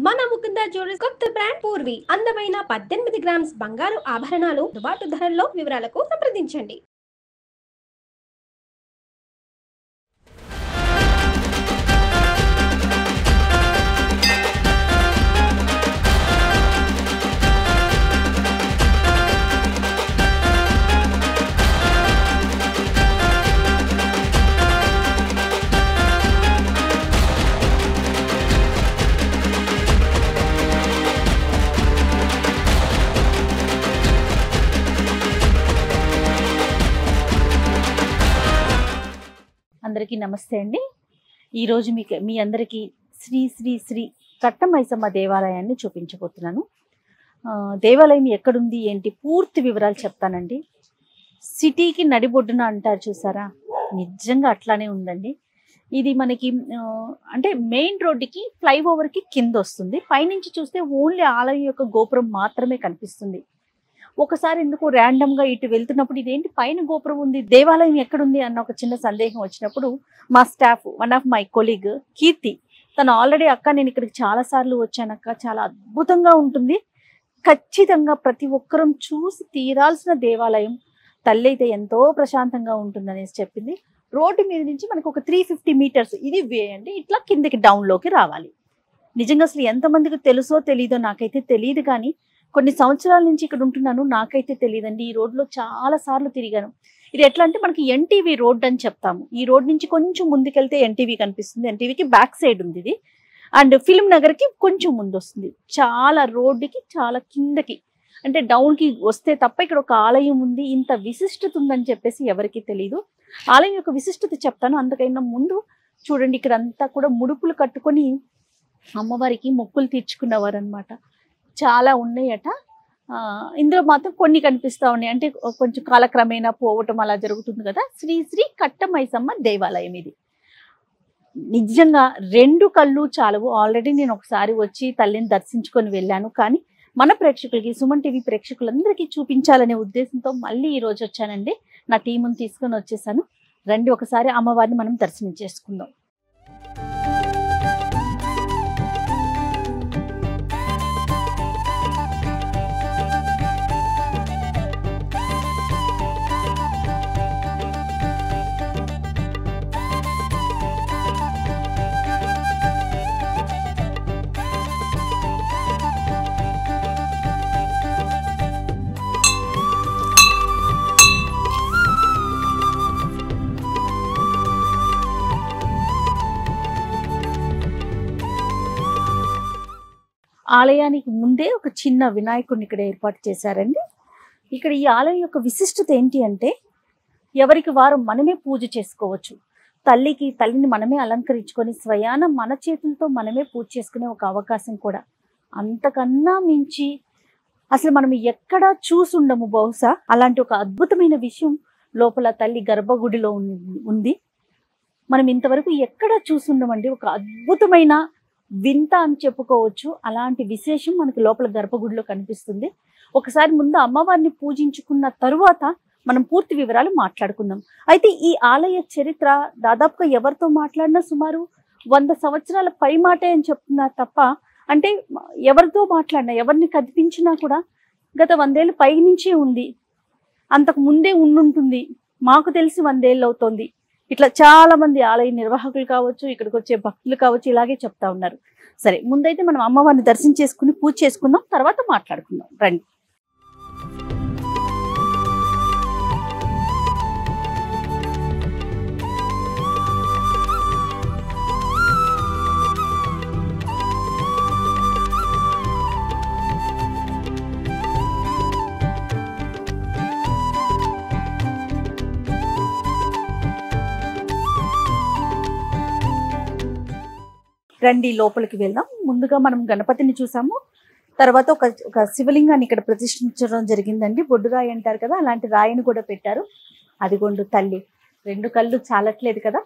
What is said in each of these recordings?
మన ముకుంద జ్యువెలర్స్ కొత్త బ్రాండ్ పూర్వి అందమైన 18 గ్రామ్స్ బంగారు ఆభరణాలు అందుబాటు ధరల్లో వివరాలకు సంప్రదించండి. అందరికీ నమస్తే అండి. ఈరోజు మీ అందరికీ శ్రీ శ్రీ శ్రీ కట్టమైసమ్మ దేవాలయాన్ని చూపించబోతున్నాను. దేవాలయం ఎక్కడుంది ఏంటి పూర్తి వివరాలు చెప్తానండి. సిటీకి నడిబొడ్డున అంటారు చూసారా, నిజంగా అట్లానే ఉందండి. ఇది మనకి అంటే మెయిన్ రోడ్డుకి ఫ్లైఓవర్కి కింద వస్తుంది. పైనుంచి చూస్తే ఓన్లీ ఆలయం యొక్క గోపురం మాత్రమే కనిపిస్తుంది. ఒకసారి ఎందుకు ర్యాండమ్గా ఇటు వెళ్తున్నప్పుడు ఇదేంటి పైన గోపురం ఉంది, దేవాలయం ఎక్కడుంది అన్న ఒక చిన్న సందేహం వచ్చినప్పుడు మా staff one of my colleague Keerthi, తను ఆల్రెడీ అక్క నేను ఇక్కడికి చాలాసార్లు వచ్చానక్క, చాలా అద్భుతంగా ఉంటుంది, ఖచ్చితంగా ప్రతి ఒక్కరూ చూసి తీరాల్సిన దేవాలయం, తల్లి అయితే ఎంతో ప్రశాంతంగా ఉంటుందనేసి చెప్పింది. రోడ్డు మీద నుంచి మనకు ఒక 350 మీటర్స్ ఇది వే అండి, ఇట్లా కిందకి డౌన్లోకి రావాలి. నిజంగా అసలు ఎంతమందికి తెలుసో తెలీదో నాకైతే తెలియదు, కానీ కొన్ని సంవత్సరాల నుంచి ఇక్కడ ఉంటున్నాను, నాకైతే తెలియదండి. ఈ రోడ్లో చాలా సార్లు తిరిగాను. ఇది ఎట్లా అంటే మనకి ఎన్టీవీ రోడ్ అని చెప్తాము. ఈ రోడ్ నుంచి కొంచెం ముందుకెళ్తే ఎన్టీవీ కనిపిస్తుంది. ఎన్టీవీకి బ్యాక్ సైడ్ ఉంది ఇది. అండ్ ఫిల్మ్ నగర్కి కొంచెం ముందు వస్తుంది. చాలా రోడ్డుకి చాలా కిందకి అంటే డౌన్కి వస్తే తప్ప ఇక్కడ ఒక ఆలయం ఉంది, ఇంత విశిష్టత ఉందని చెప్పేసి ఎవరికి తెలియదు. ఆలయం యొక్క విశిష్టత చెప్తాను. అందుకైనా ముందు చూడండి, ఇక్కడ అంతా కూడా ముడుపులు కట్టుకొని అమ్మవారికి మొక్కులు తీర్చుకున్నవారు అనమాట. చాలా ఉన్నాయట. ఇందులో మాత్రం కొన్ని కనిపిస్తూ ఉన్నాయి, అంటే కొంచెం కాలక్రమేణా పోవటం అలా జరుగుతుంది కదా. శ్రీ శ్రీ కట్టమైసమ్మ దేవాలయం ఇది. నిజంగా 2 కళ్ళు చాలవు. ఆల్రెడీ నేను ఒకసారి వచ్చి తల్లిని దర్శించుకొని వెళ్ళాను, కానీ మన ప్రేక్షకులకి, సుమన్ టీవీ ప్రేక్షకులందరికీ చూపించాలనే ఉద్దేశంతో మళ్ళీ ఈరోజు వచ్చానండి. నా టీముని తీసుకొని వచ్చేసాను. రండి ఒకసారి అమ్మవారిని మనం దర్శనం చేసుకుందాం. ఆలయానికి ముందే ఒక చిన్న వినాయకుడిని ఇక్కడ ఏర్పాటు చేశారండి. ఇక్కడ ఈ ఆలయం యొక్క విశిష్టత ఏంటి అంటే, ఎవరికి వారు మనమే పూజ చేసుకోవచ్చు. తల్లిని మనమే అలంకరించుకొని స్వయాన మన చేతులతో మనమే పూజ చేసుకునే ఒక అవకాశం కూడా. అంతకన్నా మించి అసలు మనం ఎక్కడా చూసుండము బహుశా. అలాంటి ఒక అద్భుతమైన విషయం లోపల తల్లి గర్భగుడిలో ఉంది. మనం ఇంతవరకు ఎక్కడా చూసుండమండి. ఒక అద్భుతమైన వింత అని చెప్పుకోవచ్చు. అలాంటి విశేషం మనకి లోపల గర్భగుడిలో కనిపిస్తుంది. ఒకసారి ముందు అమ్మవారిని పూజించుకున్న తరువాత మనం పూర్తి వివరాలు మాట్లాడుకుందాం. అయితే ఈ ఆలయ చరిత్ర దాదాపుగా ఎవరితో మాట్లాడినా సుమారు 100 సంవత్సరాల పై మాటే అని చెప్తున్నారు తప్ప, అంటే ఎవరితో మాట్లాడినా ఎవరిని కదిపించినా కూడా గత 100 ఏళ్ళ పై నుంచే ఉంది, అంతకు ముందే ఉండుంటుంది, మాకు తెలిసి 100 ఏళ్ళు అవుతోంది. ఇట్లా చాలా మంది ఆలయ నిర్వాహకులు కావచ్చు, ఇక్కడికి వచ్చే భక్తులు కావచ్చు, ఇలాగే చెప్తా ఉన్నారు. సరే, ముందైతే మనం అమ్మవారిని దర్శనం చేసుకుని పూజ చేసుకుందాం, తర్వాత మాట్లాడుకుందాం రండి. రండి లోపలికి వెళ్దాం. ముందుగా మనం గణపతిని చూసాము, తర్వాత ఒక శివలింగాన్ని ఇక్కడ ప్రతిష్ఠించడం జరిగిందండి. బొడ్డు రాయి అంటారు కదా, అలాంటి రాయిని కూడా పెట్టారు. అదిగోండు తల్లి, 2 కళ్ళు చాలట్లేదు కదా.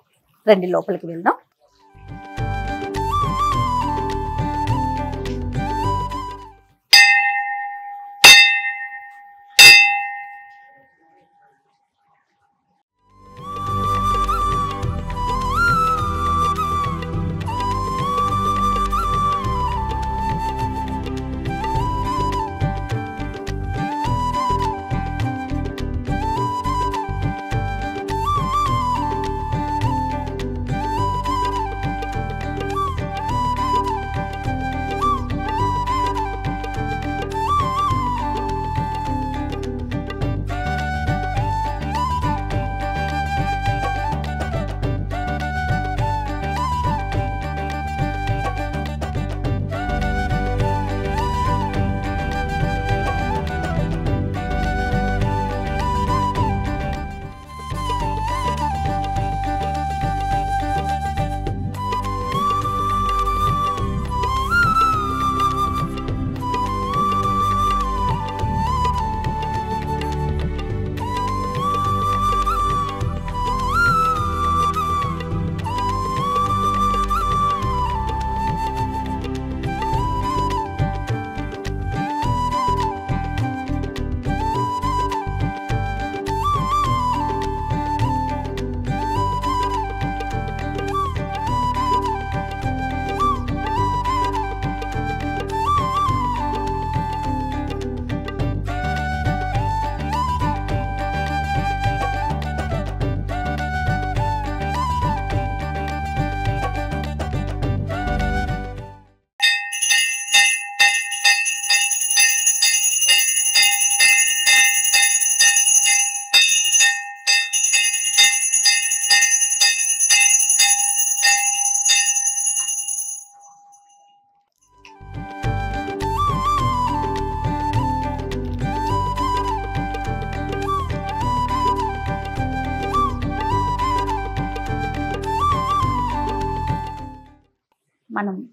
రండి లోపలికి వెళ్దాం.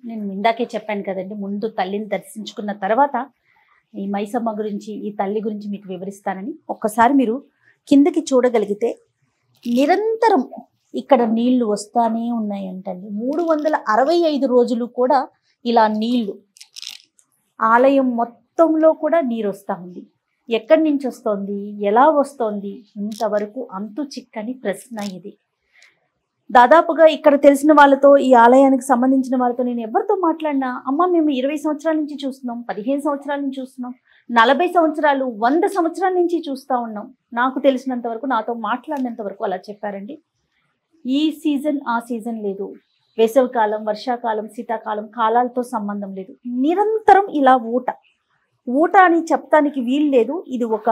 నేను ఇందాకే చెప్పాను కదండి, ముందు తల్లిని దర్శించుకున్న తర్వాత ఈ మైసమ్మ గురించి, ఈ తల్లి గురించి మీకు వివరిస్తానని. ఒక్కసారి మీరు కిందకి చూడగలిగితే నిరంతరం ఇక్కడ నీళ్లు వస్తానే ఉన్నాయంటండి. 365 రోజులు కూడా ఇలా నీళ్లు, ఆలయం మొత్తంలో కూడా నీరు వస్తూ ఉంది. ఎక్కడి నుంచి వస్తోంది, ఎలా వస్తోంది, ఇంతవరకు అంతు చిక్కని ప్రశ్న ఇది. దాదాపుగా ఇక్కడ తెలిసిన వాళ్ళతో, ఈ ఆలయానికి సంబంధించిన వాళ్ళతో నేను ఎవరితో మాట్లాడినా, అమ్మ మేము 20 సంవత్సరాల నుంచి చూస్తున్నాం, 15 సంవత్సరాల నుంచి చూస్తున్నాం, 40 సంవత్సరాలు, 100 సంవత్సరాల నుంచి చూస్తూ ఉన్నాం. నాకు తెలిసినంత వరకు, నాతో మాట్లాడినంత వరకు అలా చెప్పారండి. ఈ సీజన్ ఆ సీజన్ లేదు, వేసవికాలం, వర్షాకాలం, శీతాకాలం, కాలాలతో సంబంధం లేదు. నిరంతరం ఇలా ఊట అని చెప్పడానికి వీలు లేదు. ఇది ఒక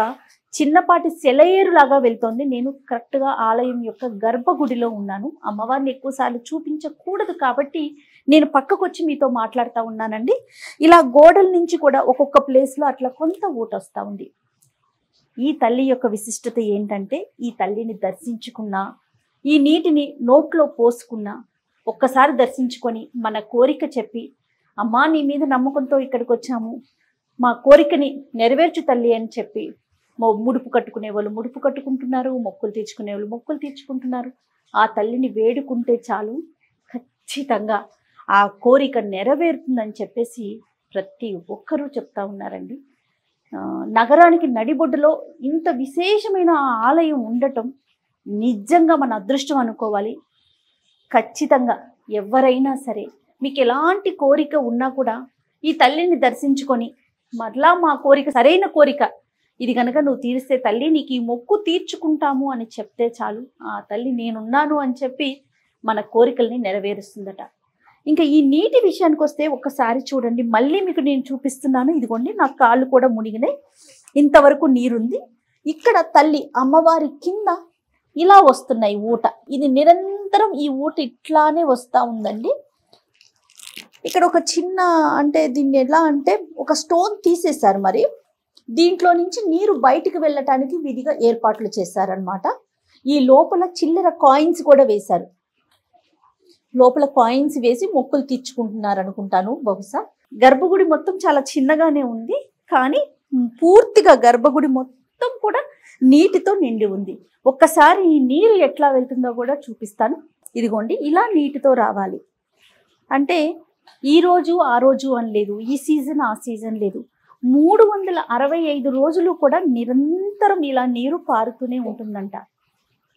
చిన్నపాటి సెలయేరు లాగా వెళ్తోంది. నేను కరెక్ట్గా ఆలయం యొక్క గర్భగుడిలో ఉన్నాను. అమ్మవారిని ఎక్కువసార్లు చూపించకూడదు కాబట్టి నేను పక్కకు వచ్చి మీతో మాట్లాడుతూ ఉన్నానండి. ఇలా గోడల నుంచి కూడా ఒక్కొక్క ప్లేస్లో అట్లా కొంత ఊట వస్తూ ఉంది. ఈ తల్లి యొక్క విశిష్టత ఏంటంటే, ఈ తల్లిని దర్శించుకున్నా, ఈ నీటిని నోట్లో పోసుకున్నా, ఒక్కసారి దర్శించుకొని మన కోరిక చెప్పి, అమ్మా నీ మీద నమ్మకంతో ఇక్కడికి వచ్చాము, మా కోరికని నెరవేర్చు తల్లి అని చెప్పి ముడుపు కట్టుకునే వాళ్ళు ముడుపు కట్టుకుంటున్నారు, మొక్కులు తీర్చుకునే వాళ్ళు మొక్కులు తీర్చుకుంటున్నారు. ఆ తల్లిని వేడుకుంటే చాలు, ఖచ్చితంగా ఆ కోరిక నెరవేరుతుందని చెప్పేసి ప్రతి ఒక్కరూ చెప్తా ఉన్నారండి. నగరానికి నడిబొడ్డులో ఇంత విశేషమైన ఆలయం ఉండటం నిజంగా మన అదృష్టం అనుకోవాలి. ఖచ్చితంగా ఎవరైనా సరే మీకు ఎలాంటి కోరిక ఉన్నా కూడా ఈ తల్లిని దర్శించుకొని, మరలా మా కోరిక సరైన కోరిక ఇది కనుక నువ్వు తీరిస్తే తల్లి నీకు ఈ మొక్కు తీర్చుకుంటాము అని చెప్తే చాలు, ఆ తల్లి నేనున్నాను అని చెప్పి మన కోరికల్ని నెరవేరుస్తుందట. ఇంకా ఈ నీటి విషయానికి వస్తే ఒక్కసారి చూడండి, మళ్ళీ మీకు నేను చూపిస్తున్నాను. ఇదిగోండి నా కాళ్ళు కూడా మునిగినాయి, ఇంతవరకు నీరుంది. ఇక్కడ తల్లి అమ్మవారి కింద ఇలా వస్తున్నాయి ఊట. ఇది నిరంతరం ఈ ఊట ఇట్లానే వస్తూ ఉందండి. ఇక్కడ ఒక చిన్న, అంటే దీన్ని ఎలా అంటే ఒక స్టోన్ తీసేశారు, మరి దీంట్లో నుంచి నీరు బయటికి వెళ్ళటానికి విధిగా ఏర్పాట్లు చేశారనమాట. ఈ లోపల చిల్లర కాయిన్స్ కూడా వేశారు. లోపల కాయిన్స్ వేసి మొక్కులు తీర్చుకుంటున్నారు అనుకుంటాను బహుశా. గర్భగుడి మొత్తం చాలా చిన్నగానే ఉంది, కానీ పూర్తిగా గర్భగుడి మొత్తం కూడా నీటితో నిండి ఉంది. ఒక్కసారి ఈ నీరు ఎట్లా వెళ్తుందో కూడా చూపిస్తాను. ఇదిగోండి ఇలా నీటితో రావాలి అంటే ఈ రోజు ఆ రోజు అని లేదు, ఈ సీజన్ ఆ సీజన్ లేదు, 365 రోజులు కూడా నిరంతరం ఇలా నీరు పారుతూనే ఉంటుందంట.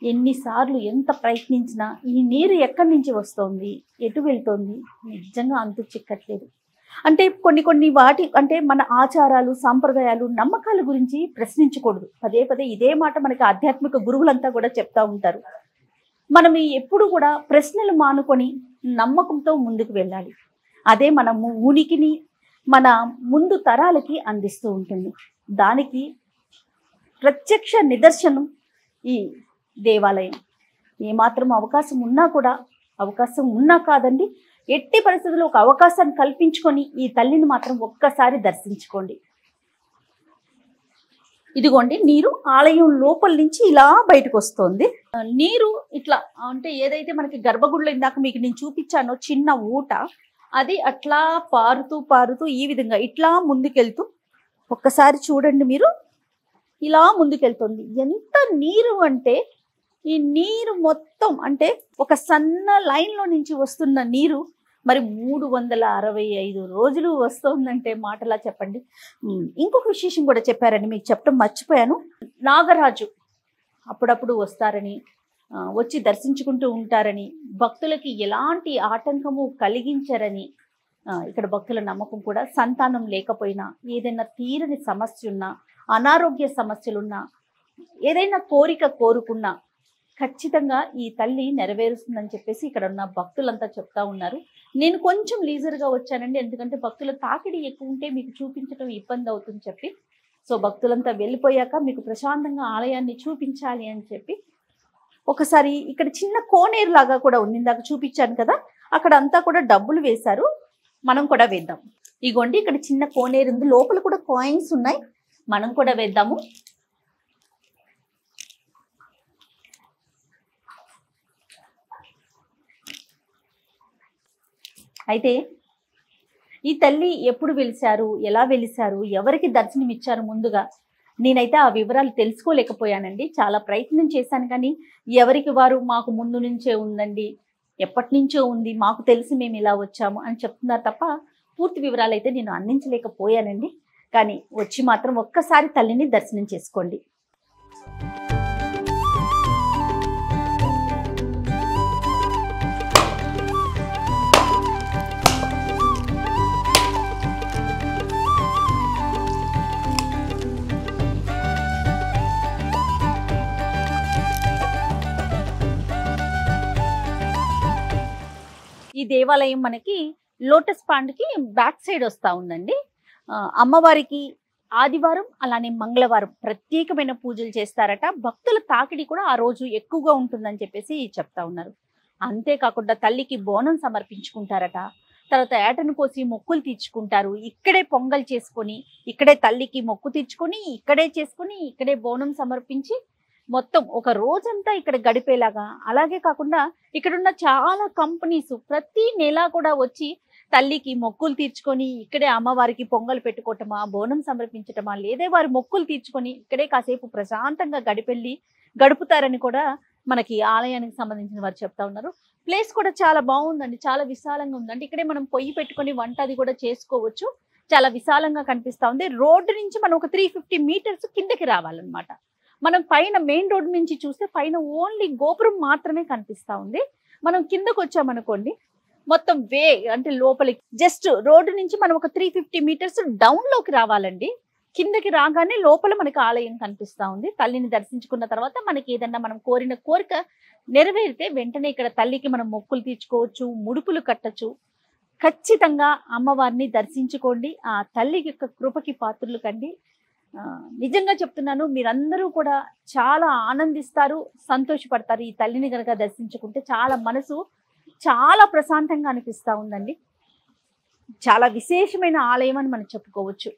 ఎన్నిసార్లు ఎంత ప్రయత్నించినా ఈ నీరు ఎక్కడి నుంచి వస్తోంది, ఎటు వెళ్తోంది, నిజంగా అంతు చిక్కట్లేదు. అంటే కొన్ని వాటి, అంటే మన ఆచారాలు, సాంప్రదాయాలు, నమ్మకాల గురించి ప్రశ్నించకూడదు. పదే పదే ఇదే మాట మనకి ఆధ్యాత్మిక గురువులంతా కూడా చెప్తా ఉంటారు. మనం ఎప్పుడు కూడా ప్రశ్నలు మానుకొని నమ్మకంతో ముందుకు వెళ్ళాలి. అదే మనము ఉనికిని మన ముందు తరాలకి అందిస్తూ ఉంటుంది. దానికి ప్రత్యక్ష నిదర్శనం ఈ దేవాలయం. ఏమాత్రం అవకాశం ఉన్నా కాదండి, ఎట్టి పరిస్థితుల్లో ఒక అవకాశాన్ని కల్పించుకొని ఈ తల్లిని మాత్రం ఒక్కసారి దర్శించుకోండి. ఇదిగోండి నీరు ఆలయం లోపల నుంచి ఇలా బయటకు వస్తుంది. నీరు ఇట్లా, అంటే ఏదైతే మనకి గర్భగుడిలో ఇందాక మీకు నేను చూపించానో చిన్న ఊట, అది అట్లా పారుతూ ఈ విధంగా ఇట్లా ముందుకెళ్తూ, ఒక్కసారి చూడండి మీరు, ఇలా ముందుకెళ్తుంది. ఎంత నీరు అంటే, ఈ నీరు మొత్తం అంటే ఒక సన్న లైన్లో నుంచి వస్తున్న నీరు మరి 365 రోజులు వస్తుందంటే మాటలా చెప్పండి. ఇంకొక విశేషం కూడా చెప్పారని మీకు చెప్పడం మర్చిపోయాను. నాగరాజు అప్పుడప్పుడు వస్తారని, వచ్చి దర్శించుకుంటూ ఉంటారని, భక్తులకి ఎలాంటి ఆటంకము కలిగించరని ఇక్కడ భక్తుల నమ్మకం కూడా. సంతానం లేకపోయినా, ఏదైనా తీరని సమస్య ఉన్నా, అనారోగ్య సమస్యలున్నా, ఏదైనా కోరిక కోరుకున్నా ఖచ్చితంగా ఈ తల్లి నెరవేరుస్తుందని చెప్పేసి ఇక్కడ ఉన్న భక్తులంతా చెప్తా ఉన్నారు. నేను కొంచెం లీజర్గా వచ్చానండి, ఎందుకంటే భక్తుల తాకిడి ఎక్కువ ఉంటే మీకు చూపించడం ఇబ్బంది అవుతుంది చెప్పి. సో భక్తులంతా వెళ్ళిపోయాక మీకు ప్రశాంతంగా ఆలయాన్ని చూపించాలి అని చెప్పి ఒకసారి ఇక్కడ చిన్న కోనేరు లాగా కూడా ఉంది, ఇందాక చూపించాను కదా, అక్కడ అంతా కూడా డబ్బులు వేశారు. మనం కూడా వేద్దాం. ఇగోండి ఇక్కడ చిన్న కోనేరు ఉంది, లోపల కూడా కాయిన్స్ ఉన్నాయి, మనం కూడా వేద్దాము. అయితే ఈ తల్లి ఎప్పుడు వెలిశారు, ఎలా వెలిశారు, ఎవరికి దర్శనం ఇచ్చారు ముందుగా నేనైతే ఆ వివరాలు తెలుసుకోలేకపోయానండి. చాలా ప్రయత్నం చేశాను కానీ ఎవరికి వారు మాకు ముందు నుంచే ఉందండి, ఎప్పటి నుంచో ఉంది, మాకు తెలిసి మేము ఇలా వచ్చాము అని చెప్తున్నారు తప్ప పూర్తి వివరాలు అయితే నేను అందించలేకపోయానండి. కానీ వచ్చి మాత్రం ఒక్కసారి తల్లిని దర్శనం చేసుకోండి. ఈ దేవాలయం మనకి లోటస్ పాండ్కి బ్యాక్ సైడ్ వస్తూ ఉందండి. అమ్మవారికి ఆదివారం అలానే మంగళవారం ప్రత్యేకమైన పూజలు చేస్తారట. భక్తుల తాకిడి కూడా ఆ రోజు ఎక్కువగా ఉంటుందని చెప్పేసి చెప్తా ఉన్నారు. అంతేకాకుండా తల్లికి బోనం సమర్పించుకుంటారట. తర్వాత ఏటను కోసి మొక్కులు తీర్చుకుంటారు. ఇక్కడే పొంగల్ చేసుకొని, ఇక్కడే తల్లికి మొక్కు తీర్చుకొని, ఇక్కడే చేసుకొని, ఇక్కడే బోనం సమర్పించి మొత్తం ఒక రోజంతా ఇక్కడ గడిపేలాగా. అలాగే కాకుండా ఇక్కడున్న చాలా కంపెనీస్ ప్రతి నెల కూడా వచ్చి తల్లికి మొక్కులు తీర్చుకొని ఇక్కడే అమ్మవారికి పొంగల్ పెట్టుకోవటమా, బోనం సమర్పించటమా, లేదా వారి మొక్కులు తీర్చుకొని ఇక్కడే కాసేపు ప్రశాంతంగా గడుపుతారని కూడా మనకి ఆలయానికి సంబంధించిన వారు చెప్తా ఉన్నారు. ప్లేస్ కూడా చాలా బాగుందండి, చాలా విశాలంగా ఉందండి. ఇక్కడే మనం పొయ్యి పెట్టుకొని వంట అది కూడా చేసుకోవచ్చు. చాలా విశాలంగా కనిపిస్తా ఉంది. రోడ్డు నుంచి మనం ఒక 350 మీటర్స్ కిందకి రావాలన్నమాట. మనం పైన మెయిన్ రోడ్ నుంచి చూస్తే పైన ఓన్లీ గోపురం మాత్రమే కనిపిస్తా ఉంది. మనం కిందకు వచ్చామనుకోండి మొత్తం అంటే లోపలికి జస్ట్ రోడ్డు నుంచి మనం ఒక 350 మీటర్స్ డౌన్ లోకి రావాలండి. కిందకి రాగానే లోపల మనకి ఆలయం కనిపిస్తా ఉంది. తల్లిని దర్శించుకున్న తర్వాత మనకి ఏదన్నా మనం కోరిన కోరిక నెరవేరితే వెంటనే ఇక్కడ తల్లికి మనం మొక్కులు తీర్చుకోవచ్చు, ముడుపులు కట్టచ్చు. ఖచ్చితంగా అమ్మవారిని దర్శించుకోండి. ఆ తల్లి యొక్క కృపకి పాత్రులు కండి. నిజంగా చెప్తున్నాను, మీరందరూ కూడా చాలా ఆనందిస్తారు, సంతోషపడతారు. ఈ తల్లిని కనుక దర్శించుకుంటే మనసు చాలా ప్రశాంతంగా అనిపిస్తూ ఉందండి. చాలా విశేషమైన ఆలయం అని మనం చెప్పుకోవచ్చు.